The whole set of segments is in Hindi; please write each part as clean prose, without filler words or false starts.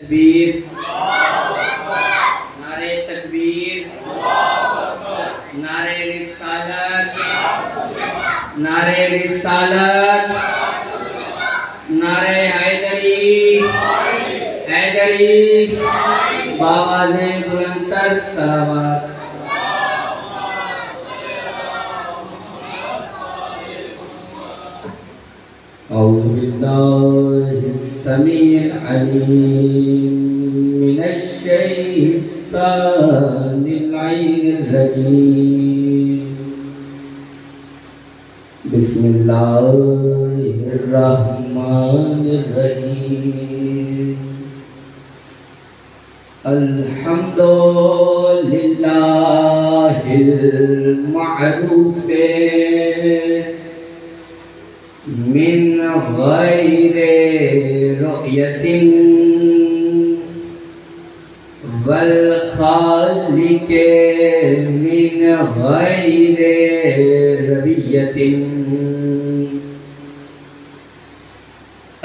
तकबीर, नारे तकबीर, नारे रिसालत, नारे रिसालत, नारे हैदरी, हैदरी, बावाज़े बुलंदतर सलावत। औज़ु बिल्लाहिस समीइल अलीम मिनश शैतानिर रजीम। बिस्मिल्लाहिर रहमानिर रहीम। अल्हम्दुलिल्लाहिल मअरूफ़े मिन गैरे रुयतिन वल खालिके मिन गैरे रबियतिन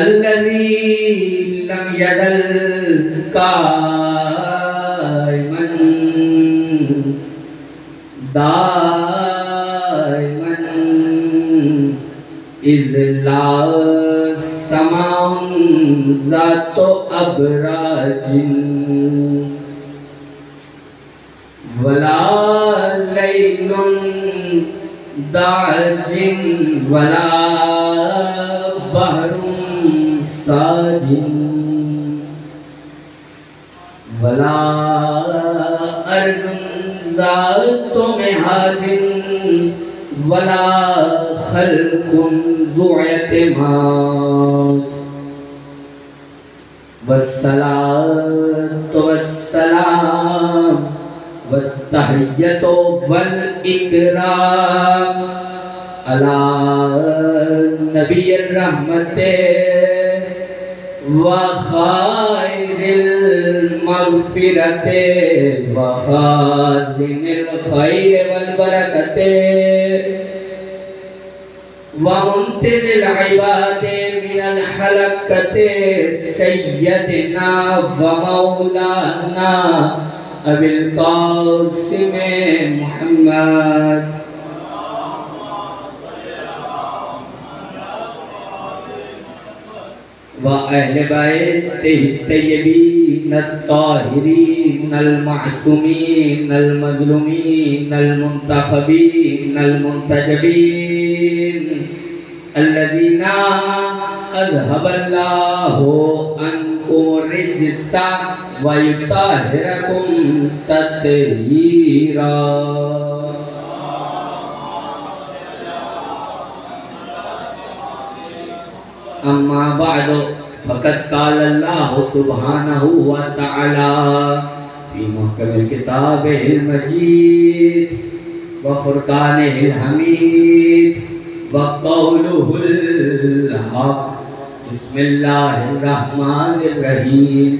अल्लज़ी लम यज़ल काइमन दाइमन इज़ला समाउन ज़ातो अबराजिन वला लैलुन दाजिन वला बहरुन साजिन वला अर्ज़ुन ज़ातो मिहादिन वला खल्कुन ज़ुअतिमात वस्सलातु वस्सलाम वत्तहिय्यतु वल इकराम अला नबिय्यर रहमते व खाइरिल मग़फ़िरते व खाज़िनिल खैर वल बरकते व मुंतिज़िल इबादे मिनल हलकते सय्यदिना व मौलाना अबिल क़ासिम मुहम्मद व अहले बैतिही तय्यबीन अत्ताहिरीन अल-मअसूमीन अल-मज़लूमीन अल-मुंतखबीन अल-मुंतजबीन अल्लज़ीना अज़हबल्लाहु अन्कुम रिज्सा व युत्ताहिरकुम तत्हीरा। अम्मा बअदु फ़क़द क़ाल अल्लाहु सुब्हानहु व तआला फ़ी मुहकमिल किताबिहिल मजीद व फ़ुरक़ानिहिल हमीद व क़ौलुहुल हक़। बिस्मिल्लाहिर रहमानिर रहीम।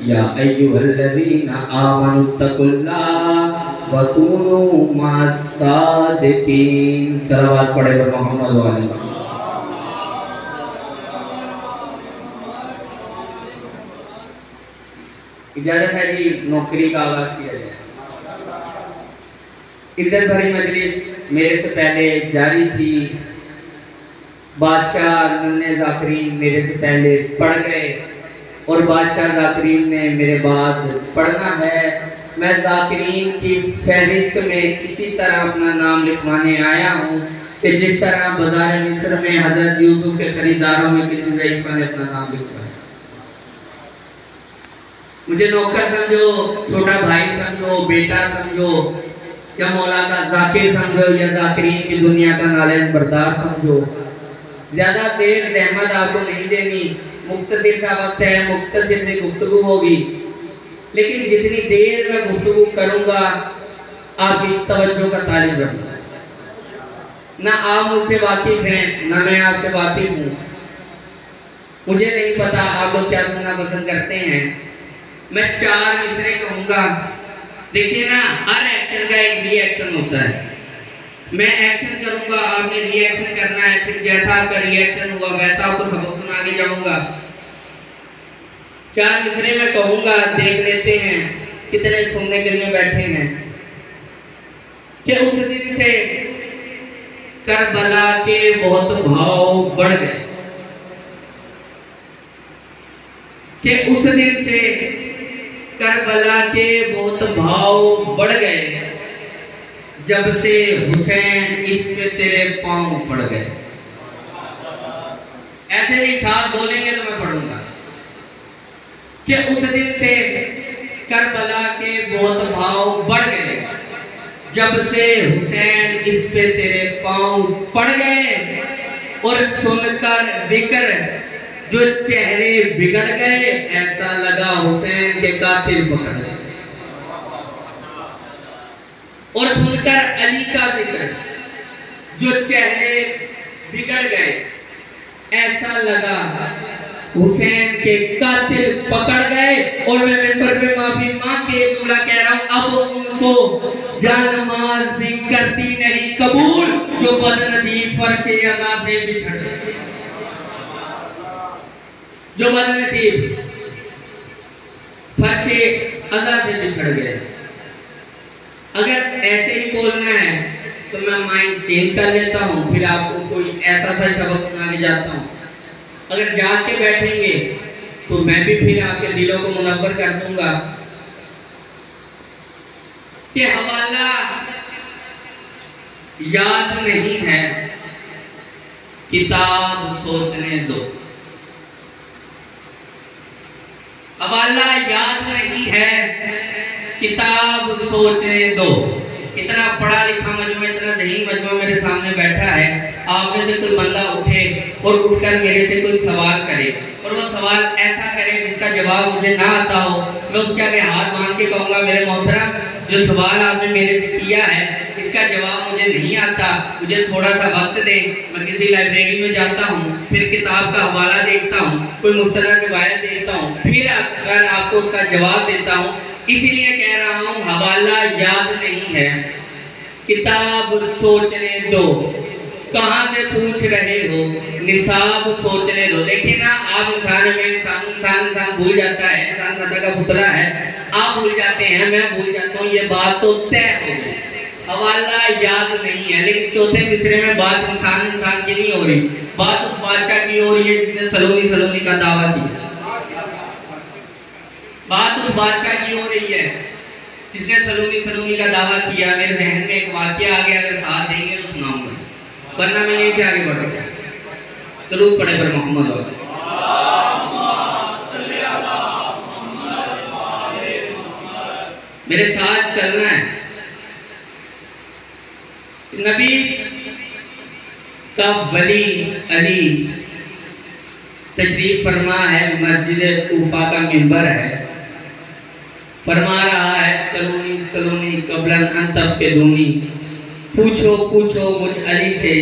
या अय्युहल्लज़ीना आमनुत्तक़ुल्लाह व कूनू मअस सादिक़ीन। सलावत पढ़े बर मोहम्मद व आले मोहम्मद। इजाज़त है जी, नौकरी का आगाज़ किया जाए। इज्जत भरी मजलिस मेरे से पहले जारी थी। बादशाह नन्हे ज़ाकिरीन मेरे से पहले पढ़ गए और बादशाह ज़ाकिरीन ने मेरे बाद पढ़ना है। मैं ज़ाकिरीन की फहरिस्त में इसी तरह अपना नाम लिखवाने आया हूँ कि जिस तरह बाज़ार मिस्र में हज़रत यूसुफ के खरीदारों में किसी ज़ईफ़ा ने अपना नाम लिखवाया। मुझे नौकर समझो, छोटा भाई समझो, बेटा समझो, या मौला का ज़ाकिर समझो, या ज़ाकिरीन की दुनिया का नालैन बर्दार समझो। ज़्यादा देर रहमत आपको नहीं देनी। मुख्तसिर का वक्त है, मुख्तसिर से गुफ्तगू होगी, लेकिन जितनी देर मैं गुफ्तगू करूँगा आपकी तवज्जो का तालिब रहूँगा। ना आप मुझसे वाकिफ़ हैं, ना मैं आपसे वाकिफ़ हूँ। मुझे नहीं पता आप लोग क्या सुनना पसंद करते हैं। मैं 4 मिसरे कहूँगा। देखिए ना, हर एक्शन का एक रिएक्शन होता है। मैं एक्शन करूंगा, आपने रिएक्शन करना है, फिर जैसा आपका रिएक्शन हुआ वैसा आपको सबक सुना के जाऊंगा। चार मिसरे में कहूंगा, देख लेते हैं कितने सुनने के लिए बैठे हैं। कि उस दिन से करबला के बहुत भाव बढ़ गए, कि उस दिन से करबला के बहुत भाव बढ़ गए, जब से हुसैन इस पे तेरे पांव पड़ गए। ऐसे ही साथ बोलेंगे तो मैं पढ़ूंगा कि उस दिन से करबला के बहुत भाव बढ़ गए, जब से हुसैन इस पे तेरे पांव पड़ गए। और सुनकर जिक्र जो चेहरे बिगड़ गए, ऐसा लगा हुसैन के कातिल पकड़ गए। और सुनकर अली का जिक्र जो चेहरे बिगड़ गए, ऐसा लगा हुसैन के कातिल पकड़ गए। और मैं मिंबर पे माफी मांग के जुमला कह रहा हूं, अब उनको जानमाज भी करती नहीं कबूल, जो बदनसीब फर्शे अदा से बिछड़ गए, जो बदनसीब फर्शे अदा से बिछड़ गए। अगर ऐसे ही बोलना है तो मैं माइंड चेंज कर लेता हूँ, फिर आपको कोई ऐसा सा सबक सुना के जाता हूँ। अगर जाग के बैठेंगे तो मैं भी फिर आपके दिलों को मुनव्वर कर दूंगा। कि हवाला याद नहीं है, किताब सोचने दो। हवाला याद नहीं है, किताब सोचने दो। इतना पढ़ा लिखा मजमा, इतना दही मजमा मेरे सामने बैठा है, आप में से कोई बंदा उठे और उठकर मेरे से कोई सवाल करे, और वो सवाल ऐसा करे जिसका जवाब मुझे ना आता हो, मैं उसके आगे हाथ मांग के कहूँगा, मेरे मोहतरम जो सवाल आपने मेरे से किया है इसका जवाब मुझे नहीं आता, मुझे थोड़ा सा वक्त दें। मैं किसी लाइब्रेरी में जाता हूँ, फिर किताब का हवाला देखता हूँ, कोई मुस्तनद रिवायत देखता हूँ, फिर अगर आपको उसका जवाब देता हूँ। इसीलिए कह रहा हूँ हवाला याद नहीं है, किताब सोचने दो। कहाँ से पूछ रहे हो, निसाब सोचने दो। देखिए ना, आप इंसान में इंसान भूल जाता है, इंसान खता का पुतला है, आप भूल जाते हैं, मैं भूल जाता हूँ, ये बात तो तय हो गई। हवाला याद नहीं है, लेकिन चौथे मिसरे में बात इंसान की नहीं हो रही, बात उस बादशाह की हो रही है जिसने सलोनी का दावा किया। बात उस बादशाह की हो रही है जिसने सलोनी का दावा किया। मेरे जहन में एक वाकया आ गया, अगर साथ देंगे तो सुनाऊंगा, वरना मैं यहीं से आगे बढ़ गया। जरूर पढ़े पर मोहम्मद और मेरे साथ चलना है। नबी का वली अली तशरीफ फरमा है, मस्जिद कूफा का मिंबर है, फरमा रहा है सलोनी कबलन अंतफ के दूनी, पूछो मुझ अली से,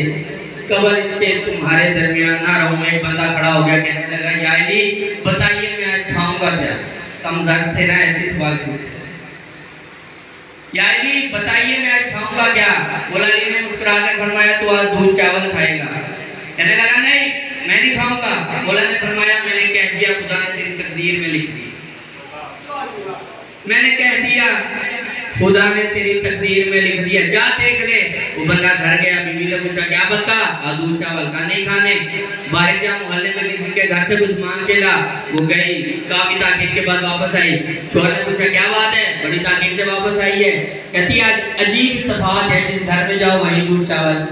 कबल इसके तुम्हारे दरमियान ना रहूं। एक बंदा खड़ा हो गया, कहने लगा, या अली बताइए मैं आज खाऊंगा क्या। कमजोर थे ना, ऐसे सवाल पूछे, या अली बताइए मैं आज खाऊंगा क्या। बोला, अली ने मुस्कुरा कर फरमाया, तो आज दूध चावल खाएगा। कहने लगा, नहीं मैं नहीं खाऊंगा। बोला ने फरमाया, मैंने कह दिया, खुदा ने तेरी तकदीर में लिख दी। मैंने कह दिया, खुदा ने तेरी तकदीर में लिख दिया, जा देख ले। वो बंदा घर गया, बीवी से पूछा, क्या बता। दूध चावल का नहीं खाने, बाहर जा मोहल्ले में किसी के घर से कुछ मांग के ला। वो गई, काफी ताकीद के बाद वापस आई। शोहर ने पूछा, क्या बात है, बड़ी ताकीद से वापस आई है। कहती, आज अजीब इत्तेफाक है, जिस घर में जाओ वहीं दूध चावल।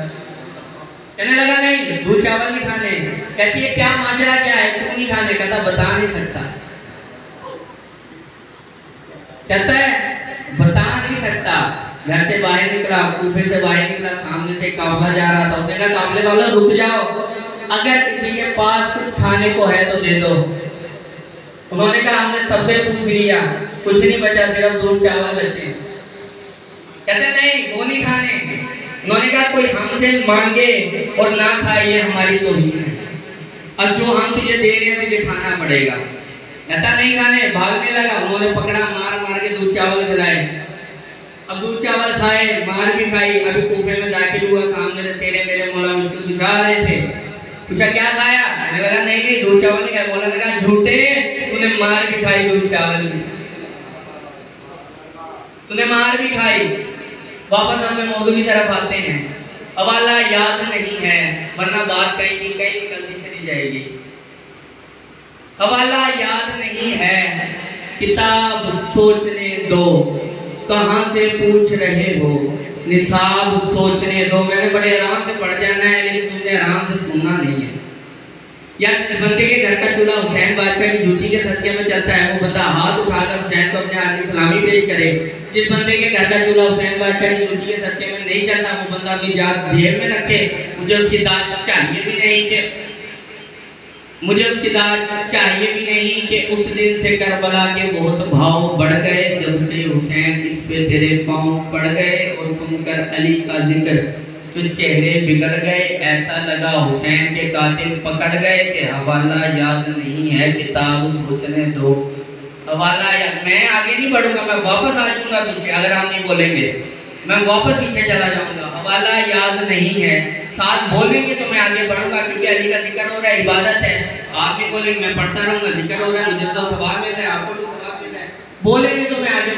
कहने लगा, नहीं दूध चावल नहीं खाने। कहती है, क्या माजरा क्या है, क्यों नहीं खाने। कहता, बता नहीं सकता। कहता है, बता नहीं सकता। घर से बाहर निकला, कूफे से बाहर निकला, सामने से काफला जा रहा था। उसने कहा, काफले वालों रुक जाओ, अगर किसी के पास कुछ खाने को है तो दे दो। उन्होंने कहा, हमने सबसे पूछ लिया, कुछ नहीं बचा, सिर्फ दूध चावल बचे। कहते, नहीं वो नहीं खाने। उन्होंने कहा, कोई हमसे मांगे और ना खाए ये हमारी तौहीन है, और जो हम तुझे दे रहे हैं तुझे खाना पड़ेगा। कहता, नहीं खाने। भागने लगा, उन्होंने पकड़ा, मार के दूध चावल खिलाए। अब दूध चावल खाए, मार भी खाई। अभी कूफे में दाखिल हुआ, सामने से तेरे मेरे मौला मुश्किल बिछा रहे थे। पूछा, क्या खाया। लगा, नहीं दूध चावल नहीं खाया। बोला लगा, झूठे, तुमने मार भी खाई दूध चावल में, तूने मार भी खाई। वापस हमें मौजूद की तरफ आते हैं। हवाला याद नहीं है, वरना बात कहीं की कहीं निकलती चली जाएगी। हवाला याद नहीं है, किताब सोचने दो, कहाँ से पूछ रहे हो, निसाब सोचने दो। मैंने बड़े आराम से पढ़ जाना है, लेकिन तुमने आराम से सुनना नहीं है। यार जिस बंदे के घर का चूल्हा हुसैन बादशाह की ड्यूटी के सत्य में चलता है, वो बंदा हाथ उठाकर हुसैन को अपने आगे सलामी पेश करे। जिस बंदे के घर का चूल्हा हुसैन बादशाह की ड्यूटी के सत्य में नहीं चलता, वो बंदा अपनी जान जेब में रखे। मुझे उसकी दाद चाहिए भी नहीं कि उस दिन से करबला के बहुत भाव बढ़ गए, जब से हुसैन इस पे तेरे पांव पड़ गए और सुनकर अली का जिक्र तो चेहरे बिगड़ गए। ऐसा लगा हुसैन के कातिल पकड़ गए कि हवाला याद नहीं है, किताब सोचने दो। हवाला याद, मैं आगे नहीं बढ़ूंगा, मैं वापस आ जाऊंगा पीछे। अगर आप नहीं बोलेंगे मैं वापस पीछे चला जाऊंगा। हवाला याद नहीं है, साथ बोलेंगे तो मैं आगे बढ़ूंगा, क्योंकि अली का जिक्र हो रहा है, इबादत है। आप भी बोलेंगे मैं पढ़ता रहूंगा, जिक्र हो रहा है, मुझे तो सवाब मिल रहा है, आपको भी सवाब मिल रहा है। बोलेंगे तो मैं आगे